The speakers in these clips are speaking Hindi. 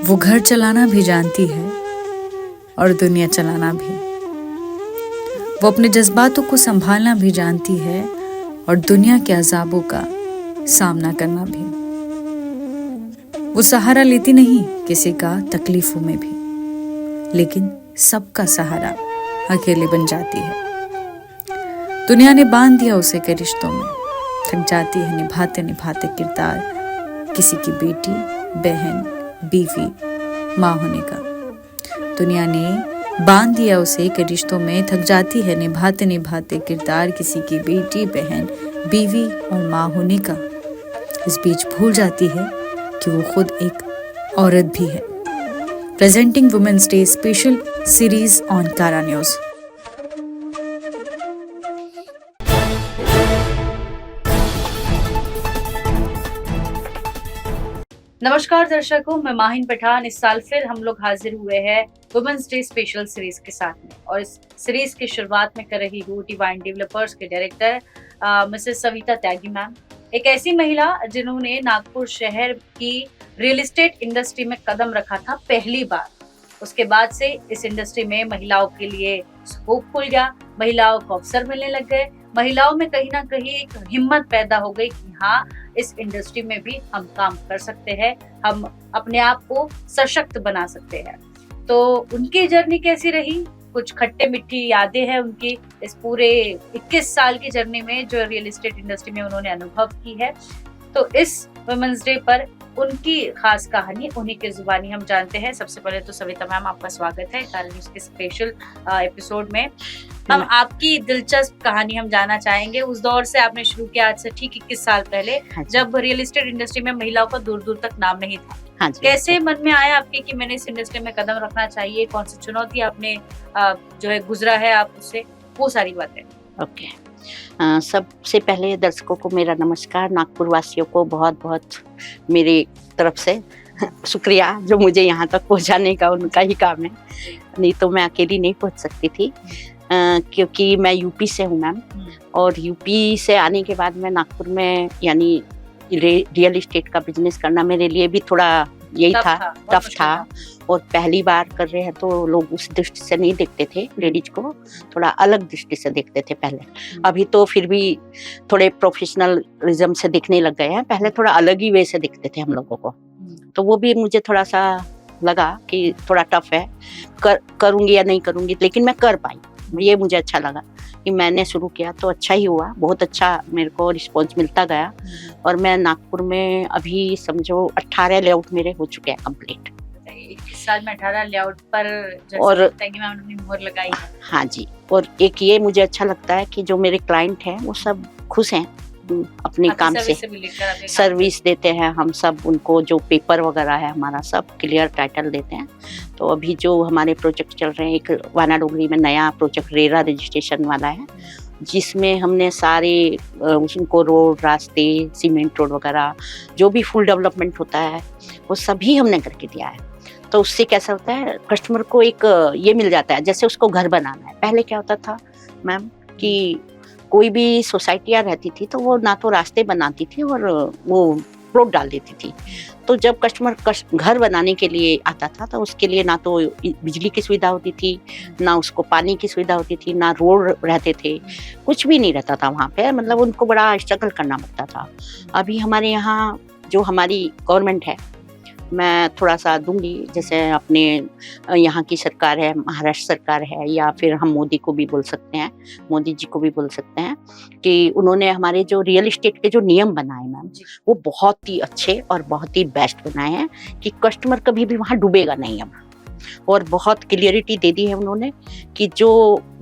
वो घर चलाना भी जानती है और दुनिया चलाना भी। वो अपने जज्बातों को संभालना भी जानती है और दुनिया के अजाबों का सामना करना भी। वो सहारा लेती नहीं किसी का तकलीफों में भी, लेकिन सबका सहारा अकेले बन जाती है। दुनिया ने बांध दिया उसे कई रिश्तों में, थक जाती है निभाते निभाते किरदार किसी की बेटी, बहन, बीवी, माँ होने का। दुनिया ने बांध दिया उसे कई रिश्तों में, थक जाती है निभाते निभाते किरदार किसी की बेटी, बहन, बीवी और माँ होने का। इस बीच भूल जाती है कि वो खुद एक औरत भी है। Presenting women's day special series on Kara news. नमस्कार दर्शकों, मैं माहिन पठान। इस साल फिर हम लोग हाजिर हुए हैं वुमेन्स डे स्पेशल सीरीज के साथ में, और इस सीरीज की शुरुआत में कर रही हूँ डिवाइन डेवलपर्स के डायरेक्टर मिसेस सविता त्यागी मैम। एक ऐसी महिला जिन्होंने नागपुर शहर की रियल एस्टेट इंडस्ट्री में कदम रखा था पहली बार। उसके बाद से इस इंडस्ट्री में महिलाओं के लिए स्कोप खुल गया, महिलाओं को अवसर मिलने लग गए, महिलाओं में कहीं ना कहीं एक हिम्मत पैदा हो गई कि हाँ, इस इंडस्ट्री में भी हम काम कर सकते हैं, हम अपने आप को सशक्त बना सकते हैं। तो उनकी जर्नी कैसी रही, कुछ खट्टे मीठी यादें हैं उनकी इस पूरे 21 साल की जर्नी में जो रियल एस्टेट इंडस्ट्री में उन्होंने अनुभव की है। तो इस वुमेन्स डे पर उनकी खास कहानी उन्हीं की जुबानी हम जानते हैं। सबसे पहले तो सविता मैम, आपका स्वागत है कारा न्यूज के स्पेशल एपिसोड में। हम आपकी दिलचस्प कहानी हम जानना चाहेंगे, उस दौर से आपने शुरू किया आज से ठीक 21 साल पहले, जब रियल एस्टेट इंडस्ट्री में महिलाओं का दूर दूर तक नाम नहीं था। हाँ, कैसे मन में आया आपके कि मैंने इस इंडस्ट्री में कदम रखना चाहिए? कौन सी चुनौती आपने जो है गुजरा है आप उससे, वो सारी बातें। ओके, सबसे पहले दर्शकों को मेरा नमस्कार। नागपुर वासियों को बहुत बहुत मेरी तरफ से शुक्रिया, जो मुझे यहाँ तक पहुँचाने का उनका ही काम है, नहीं तो मैं अकेली नहीं पहुँच सकती थी। क्योंकि मैं यूपी से हूँ मैम, और यूपी से आने के बाद मैं नागपुर में यानी रियल एस्टेट का बिजनेस करना मेरे लिए भी थोड़ा यही टफ था। और पहली बार कर रहे हैं तो लोग उस दृष्टि से नहीं देखते थे, लेडीज को थोड़ा अलग दृष्टि से देखते थे पहले। अभी तो फिर भी थोड़े प्रोफेशनलिज्म से दिखने लग गए हैं, पहले थोड़ा अलग ही वे से दिखते थे हम लोगों को। तो वो भी मुझे थोड़ा सा लगा कि थोड़ा टफ है, करूँगी या नहीं करूँगी, लेकिन मैं कर पाई। ये मुझे अच्छा लगा कि मैंने शुरू किया तो अच्छा ही हुआ, बहुत अच्छा मेरे को रिस्पॉन्स मिलता गया। और मैं नागपुर में अभी समझो 18 लेआउट मेरे हो चुके हैं कंप्लीट। इस साल में 18 लेआउट पर और अपनी मोहर लगाई है। हाँ जी, और एक ये मुझे अच्छा लगता है कि जो मेरे क्लाइंट हैं वो सब खुश हैं अपने काम से, सर्विस देते हैं हम सब उनको। जो पेपर वगैरह है हमारा सब क्लियर टाइटल देते हैं। तो अभी जो हमारे प्रोजेक्ट चल रहे हैं, एक वानाडोगरी में नया प्रोजेक्ट रेरा रजिस्ट्रेशन वाला है, जिसमें हमने सारे उनको रोड, रास्ते, सीमेंट रोड वगैरह जो भी फुल डेवलपमेंट होता है वो सभी हमने करके दिया है। तो उससे कैसा होता है, कस्टमर को एक ये मिल जाता है जैसे उसको घर बनाना है। पहले क्या होता था मैम कि कोई भी सोसाइटियाँ रहती थी तो वो ना तो रास्ते बनाती थी और वो प्लॉट डाल देती थी। तो जब कस्टमर घर बनाने के लिए आता था तो उसके लिए ना तो बिजली की सुविधा होती थी, ना उसको पानी की सुविधा होती थी, ना रोड रहते थे, कुछ भी नहीं रहता था वहाँ पे। मतलब उनको बड़ा स्ट्रगल करना पड़ता था। अभी हमारे यहाँ जो हमारी गवर्नमेंट है, मैं थोड़ा सा दूंगी, जैसे अपने यहाँ की सरकार है, महाराष्ट्र सरकार है, या फिर हम मोदी को भी बोल सकते हैं, मोदी जी को भी बोल सकते हैं, कि उन्होंने हमारे जो रियल एस्टेट के जो नियम बनाए मैम, वो बहुत ही अच्छे और बहुत ही बेस्ट बनाए हैं कि कस्टमर कभी भी वहाँ डूबेगा नहीं अब। और बहुत क्लियरिटी दे दी है उन्होंने कि जो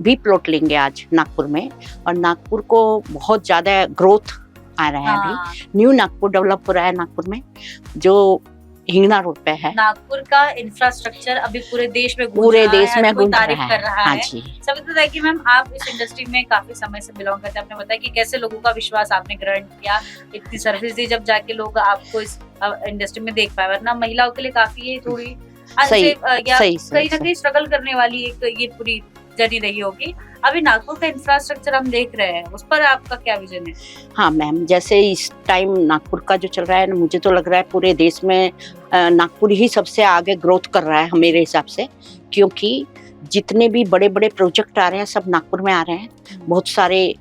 भी प्लॉट लेंगे आज नागपुर में, और नागपुर को बहुत ज़्यादा ग्रोथ आ रहा है। अभी न्यू नागपुर डेवलप हो रहा है नागपुर में, जो हिंगना रोड पे है। नागपुर का इंफ्रास्ट्रक्चर अभी पूरे देश में गूंज तारीफ कर रहा है। सविता त्यागी मैम, आप इस इंडस्ट्री में काफी समय से बिलोंग करते हैं। आपने बताया कि कैसे लोगों का विश्वास आपने ग्रहण किया, इतनी सर्विस दी, जब जाके लोग आपको इस इंडस्ट्री में देख पाए। वरना महिलाओं के लिए काफी ये थोड़ी कहीं ना कहीं स्ट्रगल करने वाली एक ये पूरी जर्नी रही होगी। अभी नागपुर का इंफ्रास्ट्रक्चर हम देख रहे हैं, उस पर आपका क्या विजन है? हाँ मैम, जैसे इस टाइम नागपुर का जो चल रहा है ना, मुझे तो लग रहा है पूरे देश में नागपुर ही सबसे आगे ग्रोथ कर रहा है मेरे हिसाब से, क्योंकि जितने भी बड़े बड़े प्रोजेक्ट आ रहे हैं सब नागपुर में आ रहे हैं। बहुत सारे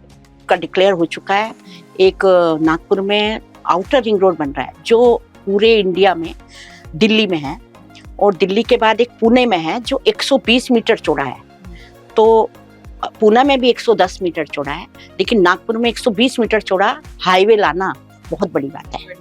का डिक्लेयर हो चुका है। एक नागपुर में आउटर रिंग रोड बन रहा है जो पूरे इंडिया में दिल्ली में है, और दिल्ली के बाद एक पुणे में है जो 120 मीटर चौड़ा है। तो पुणे में भी 110 मीटर चौड़ा है, लेकिन नागपुर में 120 मीटर चौड़ा हाईवे लाना बहुत बड़ी बात है।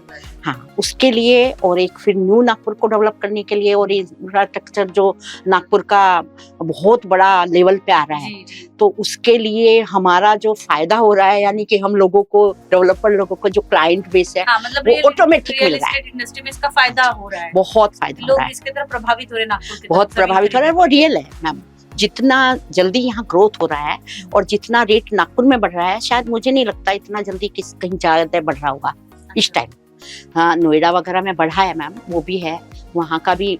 हाँ, उसके लिए और एक फिर न्यू नागपुर को डेवलप करने के लिए, और इंफ्रास्ट्रक्चर जो नागपुर का बहुत बड़ा लेवल पे आ रहा है, तो उसके लिए हमारा जो फायदा हो रहा है, यानी कि हम लोगों को, डेवलपर लोगों को जो क्लाइंट बेस है, हाँ, मतलब वो ऑटोमेटिक मिल रहा है। इंडस्ट्री में इसका फायदा हो रहा है, बहुत फायदा हो रहा लोग है, इसके तरफ प्रभावित हो रहे हैं, नागपुर की बहुत तरफ प्रभावित हो रहा है। वो रियल है मैम, जितना जल्दी यहाँ ग्रोथ हो रहा है और जितना रेट नागपुर में बढ़ रहा है, शायद मुझे नहीं लगता इतना जल्दी कहीं ज्यादा बढ़ रहा होगा इस टाइम। हाँ, नोएडा वगैरह में बढ़ा है मैम, वो भी है, वहाँ का भी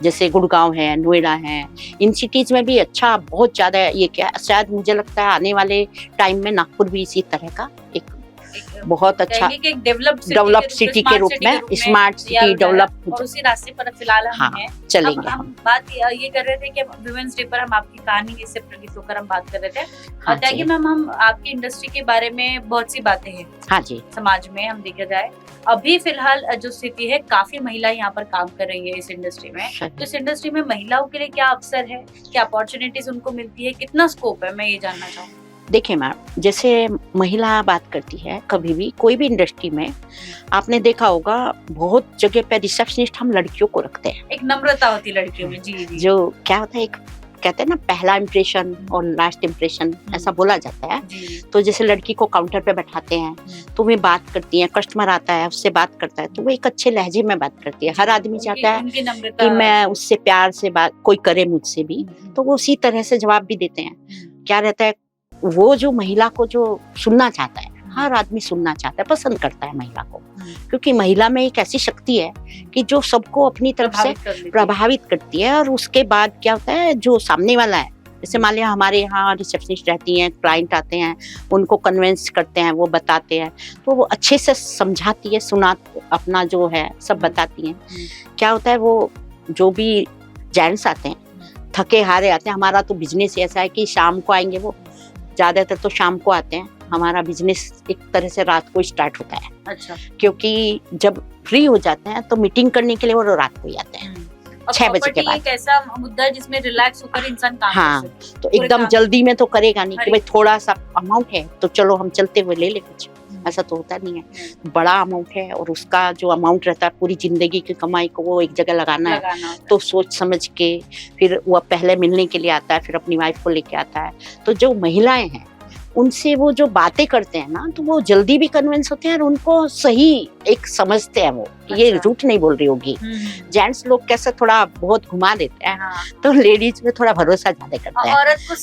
जैसे गुड़गांव है, नोएडा है, इन सिटीज में भी अच्छा बहुत ज्यादा ये क्या, शायद मुझे लगता है आने वाले टाइम में नागपुर भी इसी तरह का एक बहुत अच्छा डेवलप सिटी के रूप में, स्मार्ट सिटी डेवलप, और उसी रास्ते पर फिलहाल हम हैं, चलेंगे। हम बात ये कर रहे थे कि वुमेन्स डे पर हम आपकी कहानी इससे प्रेरित होकर हम बात कर रहे थे। हाँ ताकि मैम हम आपकी इंडस्ट्री के बारे में बहुत सी बातें हैं, हाँ जी, समाज में हम देखा जाए अभी फिलहाल जो स्थिति है, काफी महिला यहाँ पर काम कर रही है इस इंडस्ट्री में। तो इस इंडस्ट्री में महिलाओं के लिए क्या अवसर है, क्या अपॉर्चुनिटीज उनको मिलती है, कितना स्कोप है, मैं ये जानना चाहूँगी। देखिए मैम, जैसे महिला बात करती है कभी भी कोई भी इंडस्ट्री में, आपने देखा होगा बहुत जगह पे रिसेप्शनिस्ट हम लड़कियों को रखते हैं। एक नम्रता होती है लड़कियों में, जी जी, जो क्या होता है, एक कहते हैं ना पहला इम्प्रेशन और लास्ट इम्प्रेशन, ऐसा बोला जाता है। तो जैसे लड़की को काउंटर पे बैठाते हैं तो वे बात करती है, कस्टमर आता है उससे बात करता है तो वो एक अच्छे लहजे में बात करती है। हर आदमी चाहता है कि मैं उससे प्यार से बात कोई करे मुझसे भी, तो वो उसी तरह से जवाब भी देते हैं। क्या रहता है, वो जो महिला को जो सुनना चाहता है, हर आदमी सुनना चाहता है, पसंद करता है महिला को, क्योंकि महिला में एक ऐसी शक्ति है कि जो सबको अपनी तरफ से प्रभावित करती है। और उसके बाद क्या होता है, जो सामने वाला है, जैसे मान लिया हमारे यहाँ रिसेप्शनिस्ट रहती हैं, क्लाइंट आते हैं, उनको कन्विंस करते हैं, वो बताते हैं, तो वो अच्छे से समझाती है, सुना अपना जो है सब बताती हैं। क्या होता है, वो जो भी जेंट्स आते हैं थके हारे आते हैं, हमारा तो बिजनेस ऐसा है कि शाम को आएंगे, वो ज्यादातर तो शाम को आते हैं। हमारा बिजनेस एक तरह से रात को स्टार्ट होता है। अच्छा। क्योंकि जब फ्री हो जाते हैं तो मीटिंग करने के लिए वो रात को ही आते हैं 6 बजे के बाद। एक ऐसा मुद्दा है जिसमें रिलैक्स होकर इंसान काम हाँ, तो एकदम जल्दी में तो करेगा नहीं कि भाई थोड़ा सा अमाउंट है तो चलो हम चलते हुए ले ले कुछ, ऐसा तो होता नहीं है। बड़ा अमाउंट है और उसका जो अमाउंट रहता है पूरी जिंदगी की कमाई को वो एक जगह लगाना है, तो सोच समझ के फिर वो पहले मिलने के लिए आता है, फिर अपनी वाइफ को लेके आता है। तो जो महिलाएं हैं उनसे वो जो बातें करते हैं ना, तो वो जल्दी भी कन्विंस होते हैं और उनको सही एक समझते हैं वो। अच्छा। ये झूठ नहीं बोल रही होगी। जेंट्स लोग कैसे थोड़ा बहुत घुमा देते हैं। हाँ। तो लेडीज में थोड़ा भरोसा ज्यादा करते हैं, औरत को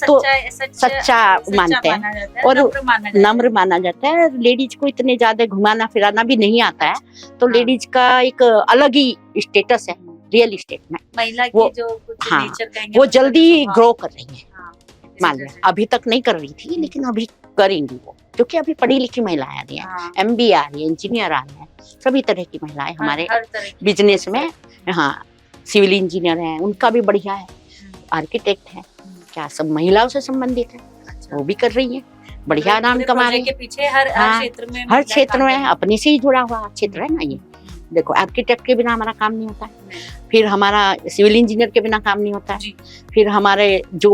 सच्चा मानते हैं और नम्र माना जाता है। लेडीज को इतने ज्यादा घुमाना फिराना भी नहीं आता है, तो लेडीज का एक अलग ही स्टेटस है रियल एस्टेट में। महिला की जो कुछ नेचर कहेंगे, वो जल्दी ग्रो कर रही है। मान लिया अभी तक नहीं कर रही थी, लेकिन अभी करेंगी वो, क्योंकि अभी पढ़ी लिखी महिलाएं आ रही हैं, MBA आ रही है, इंजीनियर आ रहे हैं, सभी तरह की महिलाएं हमारे बिजनेस में। हाँ, सिविल इंजीनियर हैं, उनका भी बढ़िया है, आर्किटेक्ट है, क्या सब महिलाओं से संबंधित है। अच्छा। वो भी कर रही है, बढ़िया नाम कमा रही है। हर क्षेत्र में अपने से ही जुड़ा हुआ क्षेत्र है ना ये। देखो, आर्किटेक्ट के बिना हमारा काम नहीं होता है, फिर हमारा सिविल इंजीनियर के बिना काम नहीं होता है, फिर हमारे जो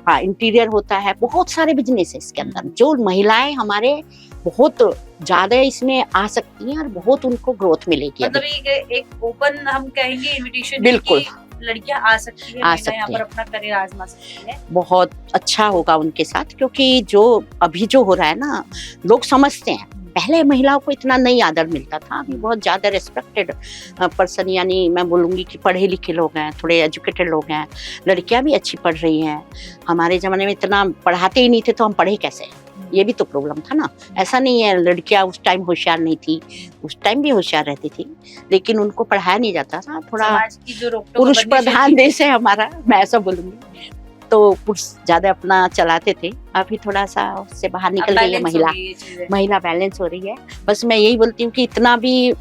इंटीरियर होता है, बहुत सारे बिजनेस है इसके अंदर। जो महिलाएं हमारे बहुत ज्यादा इसमें आ सकती हैं और बहुत उनको ग्रोथ मिलेगी। मतलब एक ओपन हम कहेंगे इनविटेशन, बिल्कुल लड़कियां आ सकती है, यहाँ पर अपना करियर आजमा सकती है। बहुत अच्छा होगा उनके साथ, क्योंकि जो अभी जो हो रहा है ना, लोग समझते हैं पहले महिलाओं को इतना नहीं आदर मिलता था, अभी बहुत ज्यादा रेस्पेक्टेड पर्सन, यानी मैं बोलूँगी कि पढ़े लिखे लोग हैं, थोड़े एजुकेटेड लोग हैं, लड़कियां भी अच्छी पढ़ रही हैं। हमारे ज़माने में इतना पढ़ाते ही नहीं थे, तो हम पढ़े कैसे? ये भी तो प्रॉब्लम था ना। ऐसा नहीं है लड़कियां उस टाइम होशियार नहीं थी, उस टाइम भी होशियार रहती थी, लेकिन उनको पढ़ाया नहीं जाता था। थोड़ा पुरुष प्रधान देश है हमारा, मैं ऐसा बोलूँगी। तो पुरुष ज्यादा अपना चलाते थे, अभी थोड़ा सा उससे बाहर निकल गई है महिला बैलेंस हो रही है। बस मैं यही बोलती हूँ कि इतना भी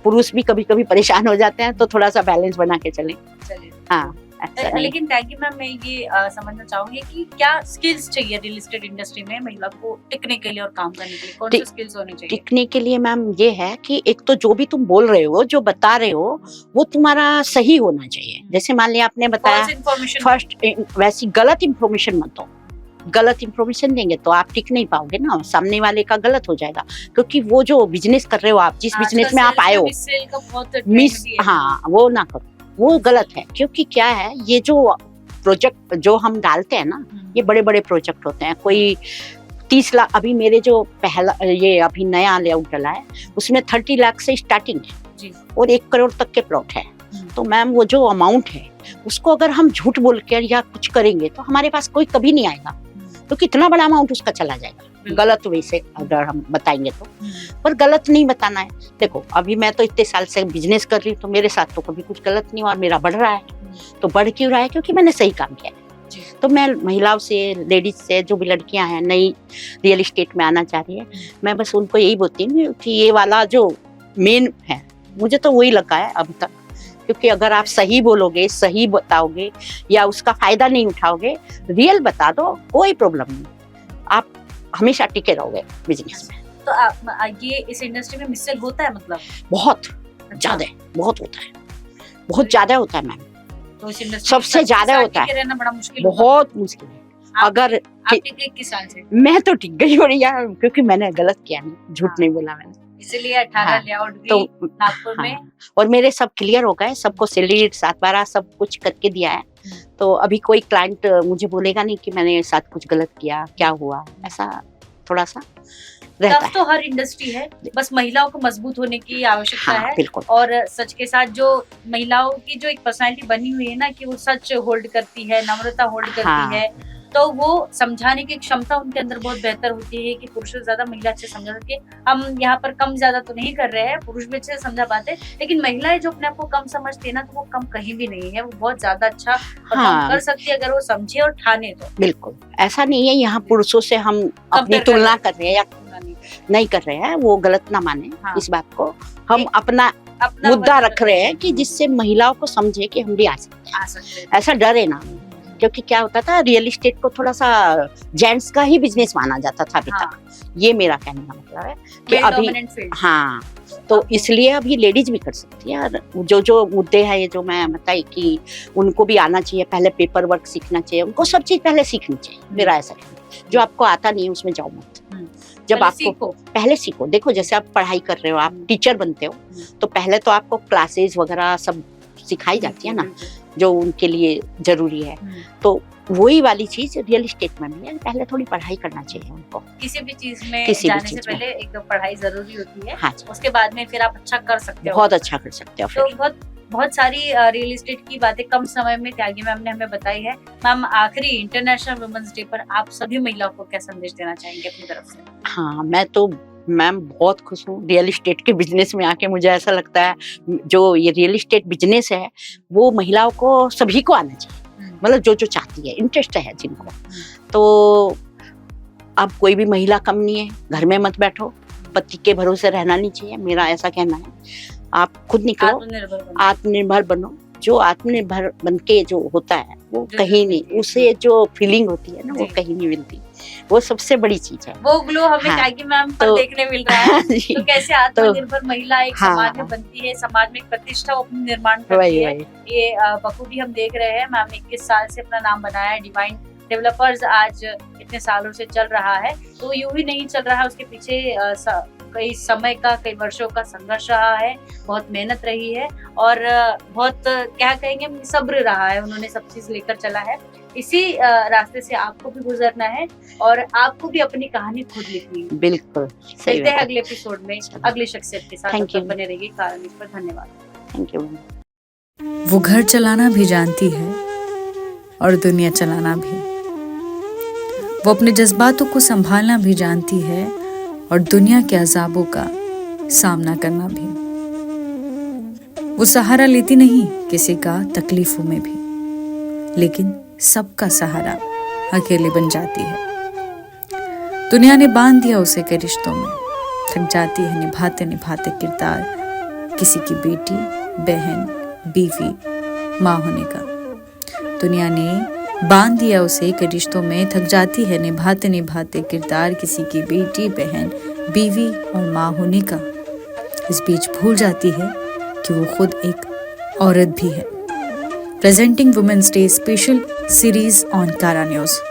पुरुष भी कभी कभी परेशान हो जाते हैं, तो थोड़ा सा बैलेंस बना के चले। हाँ, लेकिन टैगी मैम मैं ये समझना चाहूंगी कि क्या स्किल्स चाहिए रियल एस्टेट इंडस्ट्री में महिला को टिकने के लिए और काम करने के लिए, कौन सी स्किल्स होनी चाहिए? टिकने के लिए मैम ये है कि एक तो जो भी तुम बोल रहे हो, जो बता रहे हो, वो तुम्हारा सही होना चाहिए। जैसे मान लिया आपने बताया फर्स्ट, वैसी गलत इंफॉर्मेशन मत दो। गलत इंफॉर्मेशन देंगे तो आप टिक नहीं पाओगे ना, सामने वाले का गलत हो जाएगा। क्योंकि वो जो बिजनेस कर रहे हो आप, जिस बिजनेस में आप आए हो, हाँ वो ना करो, वो गलत है। क्योंकि क्या है, ये जो प्रोजेक्ट जो हम डालते हैं ना, ये बड़े बड़े प्रोजेक्ट होते हैं। कोई 30 लाख, अभी मेरे जो पहला ये अभी नया लेआउट डला है उसमें 30 लाख से स्टार्टिंग है और 1 करोड़ तक के प्लॉट है। तो मैम वो जो अमाउंट है उसको अगर हम झूठ बोल कर या कुछ करेंगे तो हमारे पास कोई कभी नहीं आएगा, तो कितना बड़ा अमाउंट उसका चला जाएगा गलत वे से अगर हम बताएंगे तो। पर गलत नहीं बताना है। देखो अभी मैं तो इतने साल से बिजनेस कर रही हूँ, तो मेरे साथ तो कभी कुछ गलत नहीं हुआ और मेरा बढ़ रहा है। तो बढ़ क्यों रहा है? क्योंकि मैंने सही काम किया है। तो मैं महिलाओं से, लेडीज से, जो भी लड़कियां हैं नई रियल एस्टेट में आना चाह रही है, मैं बस उनको यही बोलती हूँ कि ये वाला जो मेन है, मुझे तो वही लगा है अभी तक। क्योंकि अगर आप सही बोलोगे, सही बताओगे या उसका फायदा नहीं उठाओगे, रियल बता दो, कोई प्रॉब्लम नहीं, आप हमेशा टिके रहोगे बिजनेस में। तो आप ये इस इंडस्ट्री में मिससेल होता है मतलब? बहुत ज्यादा, बहुत होता है, बहुत ज्यादा होता है मैम। तो इस इंडस्ट्री सबसे ज्यादा होता है, रहना बड़ा मुश्किल, बहुत मुश्किल है। अगर किस साल से? मैं तो टिक गई बढ़िया, क्योंकि मैंने गलत किया नहीं, झूठ नहीं बोला मैंने, इसीलिए 18 लेआउट भी नागपुर में। और मेरे सब क्लियर हो गए, सबको सैलरी 7/12 सब कुछ करके दिया है। तो अभी कोई क्लाइंट मुझे बोलेगा नहीं कि मैंने साथ कुछ गलत किया, क्या हुआ, ऐसा थोड़ा सा रहता है। तो हर इंडस्ट्री है, बस महिलाओं को मजबूत होने की आवश्यकता है। बिल्कुल। और सच के साथ जो महिलाओं की जो एक पर्सनालिटी बनी हुई है ना, कि वो सच होल्ड करती है, नम्रता होल्ड करती है, तो वो समझाने की क्षमता उनके अंदर बहुत बेहतर होती है कि पुरुषों से ज्यादा महिला अच्छे समझा सके। हम यहाँ पर कम ज्यादा तो नहीं कर रहे हैं, पुरुष भी अच्छे से समझा पाते, लेकिन महिलाएं जो अपने आप को कम समझती है ना, तो वो कम कहीं भी नहीं है, वो बहुत ज्यादा अच्छा कर सकती है अगर वो समझे और ठाने तो। बिल्कुल ऐसा नहीं है यहाँ पुरुषों से हम अपनी तुलना कर रहे हैं या नहीं कर रहे हैं, वो गलत ना माने इस बात को। हम अपना मुद्दा रख रहे हैं कि जिससे महिलाओं को समझे कि हम भी आ सकते हैं, ऐसा डरे ना। क्योंकि क्या होता था, रियल एस्टेट को थोड़ा सा जेंट्स का ही बिजनेस माना जाता था अभी तक। ये मेरा कहने का मतलब है कि अभी तो इसलिए अभी लेडीज भी कर सकती है। और जो मुद्दे हैं ये जो मैं बताई कि उनको भी आना चाहिए, पहले पेपर वर्क सीखना चाहिए, उनको सब चीज पहले सीखनी चाहिए, मेरा ऐसा कहना है। जो आपको आता नहीं है उसमें जाओ मत, जब आपको पहले सीखो। देखो जैसे आप पढ़ाई कर रहे हो, आप टीचर बनते हो, तो पहले तो आपको क्लासेस वगैरह सब सिखाई जाती है ना, जो उनके लिए जरूरी है। तो वही वाली चीज रियल एस्टेट में भी है, पहले थोड़ी पढ़ाई करना चाहिए उनको। किसी भी चीज में जाने से पहले एक पढ़ाई जरूरी होती है। हाँ, उसके बाद में फिर आप अच्छा कर सकते हो, बहुत अच्छा कर सकते हो। तो बहुत सारी रियल एस्टेट की बातें कम समय में त्यागी मैम ने हमें बताई है। मैम आखिरी इंटरनेशनल वुमेन्स डे पर आप सभी महिलाओं को क्या संदेश देना चाहेंगे अपनी तरफ से? हाँ, मैं तो मैम बहुत खुश हूँ रियल एस्टेट के बिजनेस में आके। मुझे ऐसा लगता है जो ये रियल एस्टेट बिजनेस है वो महिलाओं को सभी को आना चाहिए, मतलब जो चाहती है, इंटरेस्ट है जिनको। तो अब कोई भी महिला कम नहीं है, घर में मत बैठो, पति के भरोसे रहना नहीं चाहिए, मेरा ऐसा कहना है। आप खुद निकलो, आत्मनिर्भर बनो। जो आत्मनिर्भर बनके जो होता है वो कहीं नहीं, उसे जो फीलिंग होती है ना वो कहीं नहीं मिलती, वो सबसे बड़ी चीज है। वो ग्लो हमें त्यागी मैम पर देखने मिल रहा है। तो कैसे आत्मनिर्भर महिला एक समाज में बनती है, समाज में एक प्रतिष्ठा अपनी निर्माण करती है, ये बखूबी हम देख रहे हैं। मैम ने 21 साल से अपना नाम बनाया है, डिवाइन डेवलपर्स आज इतने सालों से चल रहा है। तो यूं ही नहीं चल रहा है, उसके पीछे कई समय का, कई वर्षों का संघर्ष रहा है, बहुत मेहनत रही है और बहुत क्या कहेंगे सब्र रहा है। उन्होंने सब चीज लेकर चला है, इसी रास्ते से आपको भी गुजरना है और आपको भी अपनी कहानी खुद लिखनी है। बिल्कुल मिलते हैं अगले एपिसोड में अगली शख्सियत के साथ। बने रहिए कारण इस पर। धन्यवाद। Thank you. वो घर चलाना भी जानती है और दुनिया चलाना भी। वो अपने जज्बातों को संभालना भी जानती है और दुनिया के अजाबों का सामना करना भी। वो सहारा लेती नहीं किसी का तकलीफों में भी, लेकिन सबका सहारा अकेले बन जाती है। दुनिया ने बांध दिया उसे कई रिश्तों में, थक जाती है निभाते निभाते किरदार किसी की बेटी, बहन, बीवी, माँ होने का। दुनिया ने बांध दिया उसे कई रिश्तों में, थक जाती है निभाते निभाते किरदार किसी की बेटी, बहन, बीवी और माँ होने का। इस बीच भूल जाती है कि वो खुद एक औरत भी है। Presenting women's day special series on Kara news.